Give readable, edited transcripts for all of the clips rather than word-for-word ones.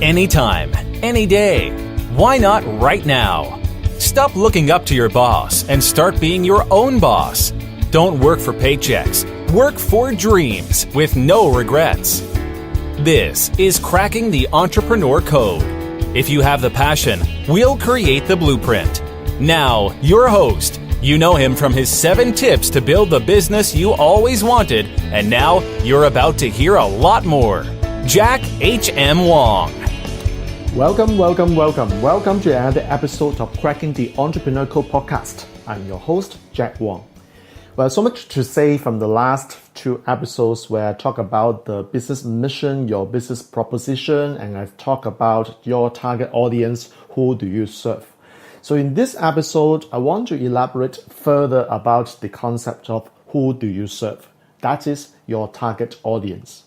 anytime, any day. Why not right now? Stop looking up to your boss and start being your own boss. Don't work for paychecks. Work for dreams with no regrets. This is Cracking the Entrepreneur Code. If you have the passion, we'll create the blueprint. Now, your host. You know him from his 7 tips to build the business you always wanted, and now you're about to hear a lot more. Jack H.M. Wong. Welcome to another episode of Cracking the Entrepreneur Code podcast. I'm your host, Jack Wong. Well, so much to say from the last 2 episodes where I talk about the business mission, your business proposition, and I've talked about your target audience, who do you serve? So in this episode, I want to elaborate further about the concept of who do you serve? That is your target audience.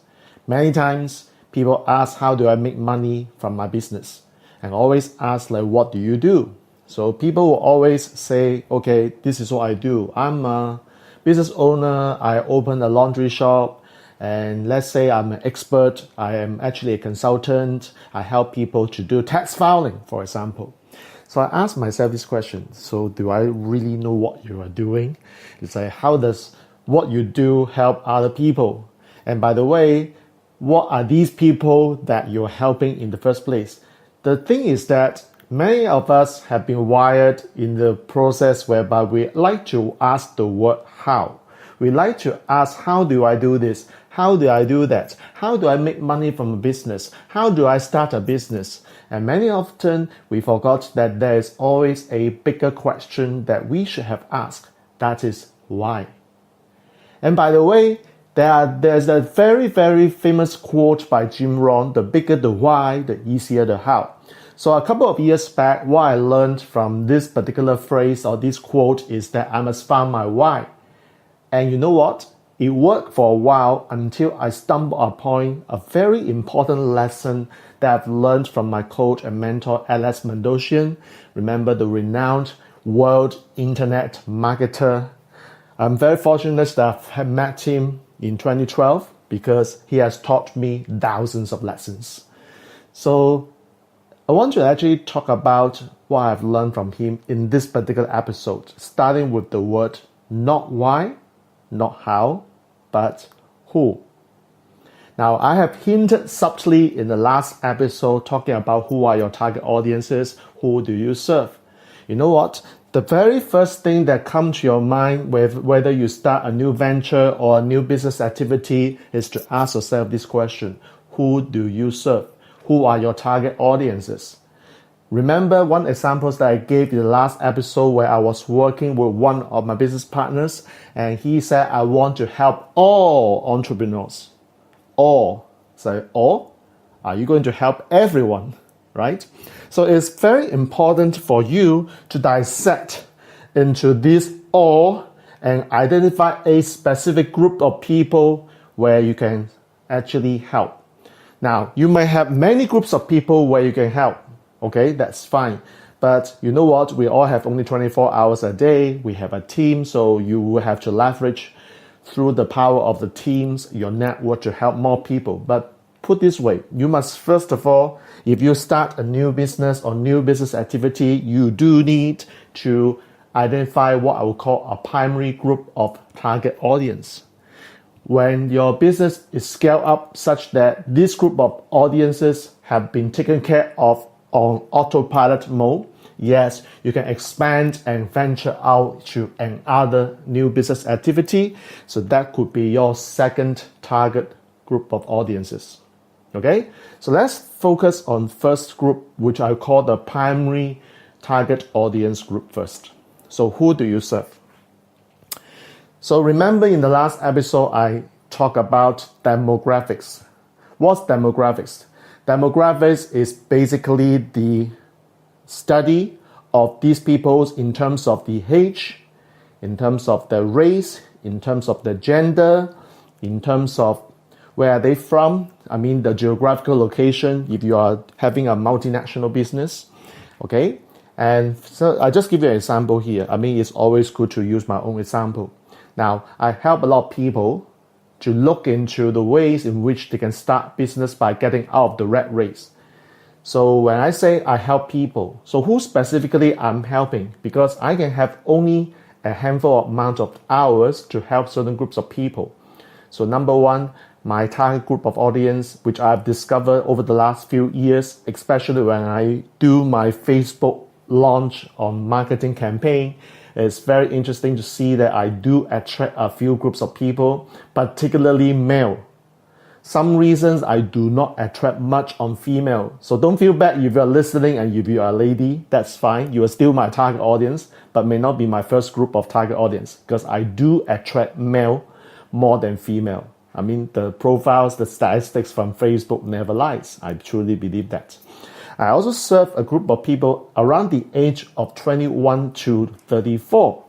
Many times, people ask, how do I make money from my business? And always ask, what do you do? So people will always say, okay, this is what I do. I'm a business owner. I open a laundry shop. And let's say I'm an expert. I am actually a consultant. I help people to do tax filing, for example. So I asked myself this question. So do I really know what you are doing? It's like, how does what you do help other people? And by the way, what are these people that you're helping in the first place? The thing is that many of us have been wired in the process whereby we like to ask the word how. We like to ask, how do I do this? How do I do that? How do I make money from a business? How do I start a business? And many often we forgot that there is always a bigger question that we should have asked. That is why. And by the way, there's a very, very famous quote by Jim Rohn, the bigger the why, the easier the how. So a couple of years back, what I learned from this particular phrase or this quote is that I must find my why. And you know what? It worked for a while until I stumbled upon a very important lesson that I've learned from my coach and mentor, Mandossian. Remember, the renowned world internet marketer. I'm very fortunate that I've met him in 2012 because he has taught me thousands of lessons. So I want to actually talk about what I've learned from him in this particular episode, starting with the word not why, not how, but who. Now, I have hinted subtly in the last episode talking about who are your target audiences, who do you serve. You know what? The very first thing that comes to your mind with whether you start a new venture or a new business activity is to ask yourself this question: who do you serve? Who are your target audiences? Remember one example that I gave in the last episode where I was working with one of my business partners and he said, I want to help all entrepreneurs. All. So all? Are you going to help everyone? Right? So it's very important for you to dissect into this all and identify a specific group of people where you can actually help. Now, you may have many groups of people where you can help. Okay, that's fine. But you know what? We all have only 24 hours a day. We have a team, so you will have to leverage through the power of the teams, your network to help more people. But put this way, you must first of all, if you start a new business or new business activity, you do need to identify what I would call a primary group of target audience. When your business is scaled up such that this group of audiences have been taken care of on autopilot mode, yes, you can expand and venture out to another new business activity. So that could be your second target group of audiences. Okay, so let's focus on first group, which I call the primary target audience group first. So who do you serve? So remember in the last episode, I talked about demographics. What's demographics? Demographics is basically the study of these people in terms of the age, in terms of the race, in terms of the gender, in terms of where are they from, I mean the geographical location if you are having a multinational business, okay? And so I'll just give you an example here. I mean, it's always good to use my own example. Now, I help a lot of people to look into the ways in which they can start business by getting out of the rat race. So when I say I help people, so who specifically I'm helping? Because I can have only a handful amount of hours to help certain groups of people. So number one, my target group of audience, which I've discovered over the last few years, especially when I do my Facebook launch on marketing campaign, it's very interesting to see that I do attract a few groups of people, particularly male. Some reasons I do not attract much on female. So don't feel bad if you're listening and if you are a lady, that's fine. You are still my target audience, but may not be my first group of target audience because I do attract male more than female. I mean, the profiles, the statistics from Facebook never lies. I truly believe that. I also serve a group of people around the age of 21 to 34.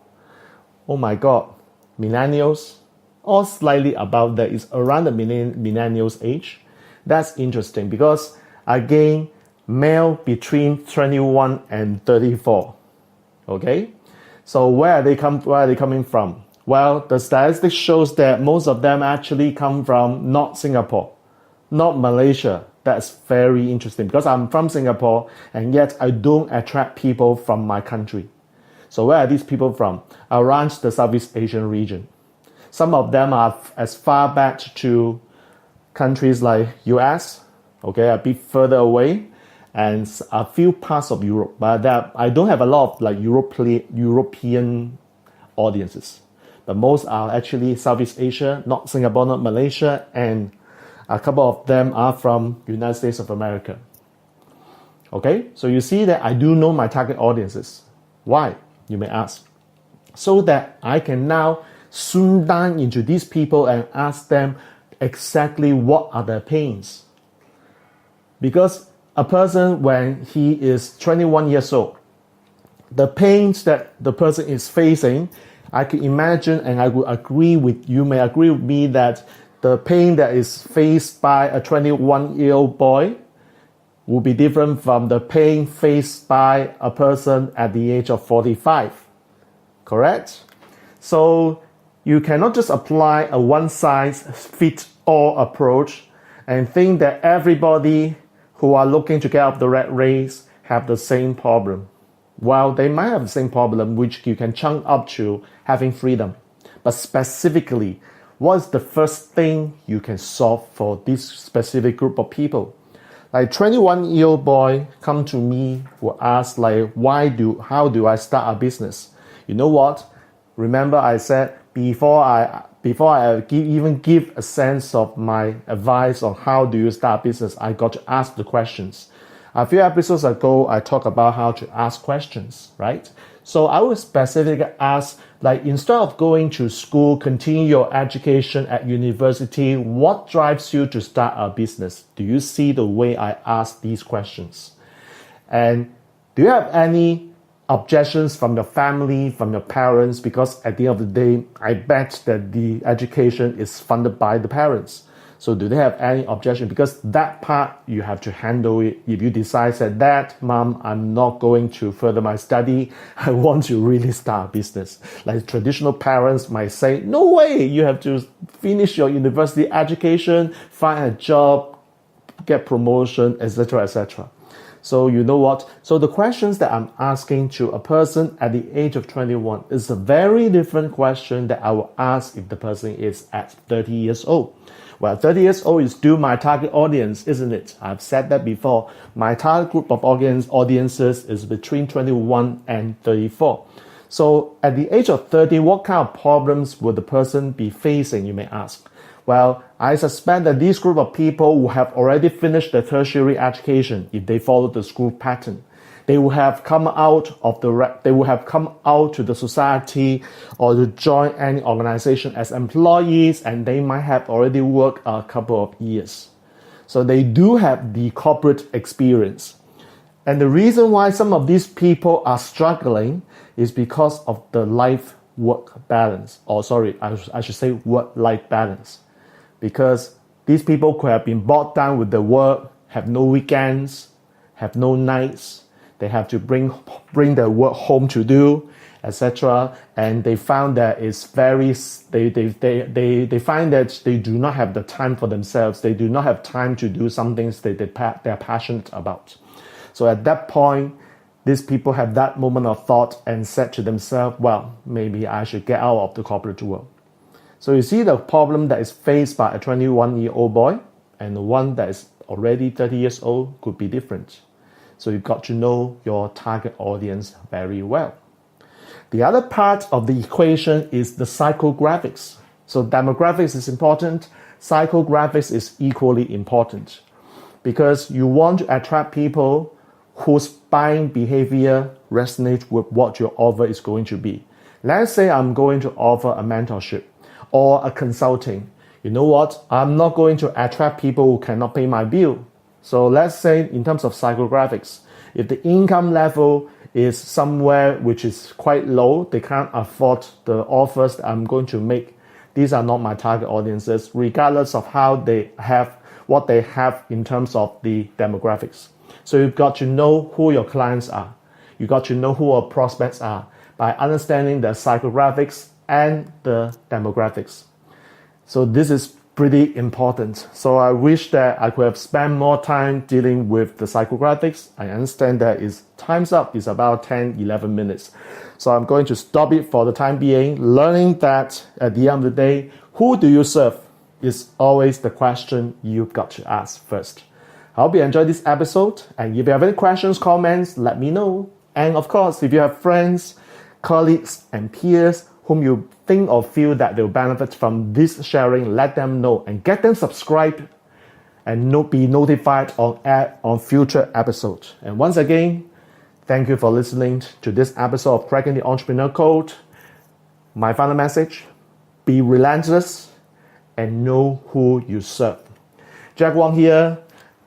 Oh my God, millennials, or slightly above that is around the millennials age. That's interesting because, again, male between 21 and 34. Okay? So where are they coming from? Well, the statistics shows that most of them actually come from not Singapore, not Malaysia. That's very interesting because I'm from Singapore and yet I don't attract people from my country. So where are these people from? Around the Southeast Asian region. Some of them are as far back to countries like US, okay, a bit further away, and a few parts of Europe. But I don't have a lot of like European audiences. But most are actually Southeast Asia, not Singapore, not Malaysia, and a couple of them are from United States of America. Okay, so you see that I do know my target audiences. Why, you may ask? So that I can now zoom down into these people and ask them exactly what are their pains. Because a person, when he is 21 years old, the pains that the person is facing, I can imagine and I would agree with you, may agree with me that the pain that is faced by a 21-year-old boy will be different from the pain faced by a person at the age of 45. Correct? So you cannot just apply a one-size-fits-all approach and think that everybody who are looking to get out of the rat race have the same problem. Well, they might have the same problem, which you can chunk up to having freedom. But specifically, what is the first thing you can solve for this specific group of people? Like 21-year-old boy come to me will ask like, how do I start a business? You know what? Remember I said before I even give a sense of my advice on how do you start a business, I got to ask the questions. A few episodes ago, I talked about how to ask questions, right? So I will specifically ask, like, instead of going to school, continue your education at university, what drives you to start a business? Do you see the way I ask these questions? And do you have any objections from your family, from your parents? Because at the end of the day, I bet that the education is funded by the parents. So do they have any objection? Because that part, you have to handle it. If you decide that, Mom, I'm not going to further my study, I want to really start a business. Like traditional parents might say, no way, you have to finish your university education, find a job, get promotion, etc., etc. So you know what? So the questions that I'm asking to a person at the age of 21 is a very different question that I will ask if the person is at 30 years old. Well, 30 years old is still my target audience, isn't it? I've said that before. My target group of audiences is between 21 and 34. So at the age of 30, what kind of problems would the person be facing, you may ask? Well, I suspect that this group of people will have already finished their tertiary education if they follow the school pattern. They will have come out to the society or to join any organization as employees, and they might have already worked a couple of years. So they do have the corporate experience. And the reason why some of these people are struggling is because of the life-work balance. I should say work-life balance. Because these people could have been bogged down with the work, have no weekends, have no nights. They have to bring their work home to do, etc. And they found that it's very, they find that they do not have the time for themselves. They do not have time to do some things they're passionate about. So at that point, these people have that moment of thought and said to themselves, well, maybe I should get out of the corporate world. So you see the problem that is faced by a 21-year-old boy and the one that is already 30 years old could be different. So you've got to know your target audience very well. The other part of the equation is the psychographics. So demographics is important, psychographics is equally important because you want to attract people whose buying behavior resonates with what your offer is going to be. Let's say I'm going to offer a mentorship or a consulting. You know what? I'm not going to attract people who cannot pay my bill. So let's say in terms of psychographics, if the income level is somewhere which is quite low, they can't afford the offers that I'm going to make. These are not my target audiences, regardless of what they have in terms of the demographics. So you've got to know who your clients are. You've got to know who your prospects are by understanding the psychographics and the demographics. So this is pretty important. So I wish that I could have spent more time dealing with the psychographics. I understand that time's up. It's about 10, 11 minutes. So I'm going to stop it for the time being, learning that at the end of the day, who do you serve is always the question you've got to ask first. I hope you enjoyed this episode. And if you have any questions, comments, let me know. And of course, if you have friends, colleagues, and peers whom you think or feel that they'll benefit from this sharing, let them know and get them subscribed and be notified on future episodes. And once again, thank you for listening to this episode of Cracking the Entrepreneur Code. My final message, be relentless and know who you serve. Jack Wong here.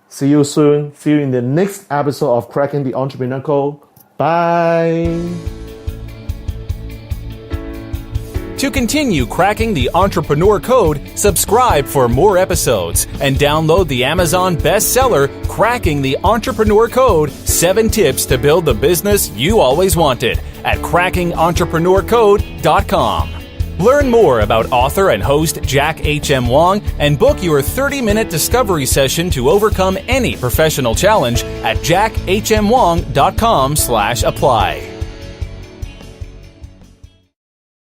See you soon. See you in the next episode of Cracking the Entrepreneur Code. Bye. To continue cracking the entrepreneur code, subscribe for more episodes and download the Amazon bestseller, Cracking the Entrepreneur Code, 7 Tips to Build the Business You Always Wanted at crackingentrepreneur.com. Learn more about author and host Jack H.M. Wong and book your 30-minute discovery session to overcome any professional challenge at jackhmwong.com/apply.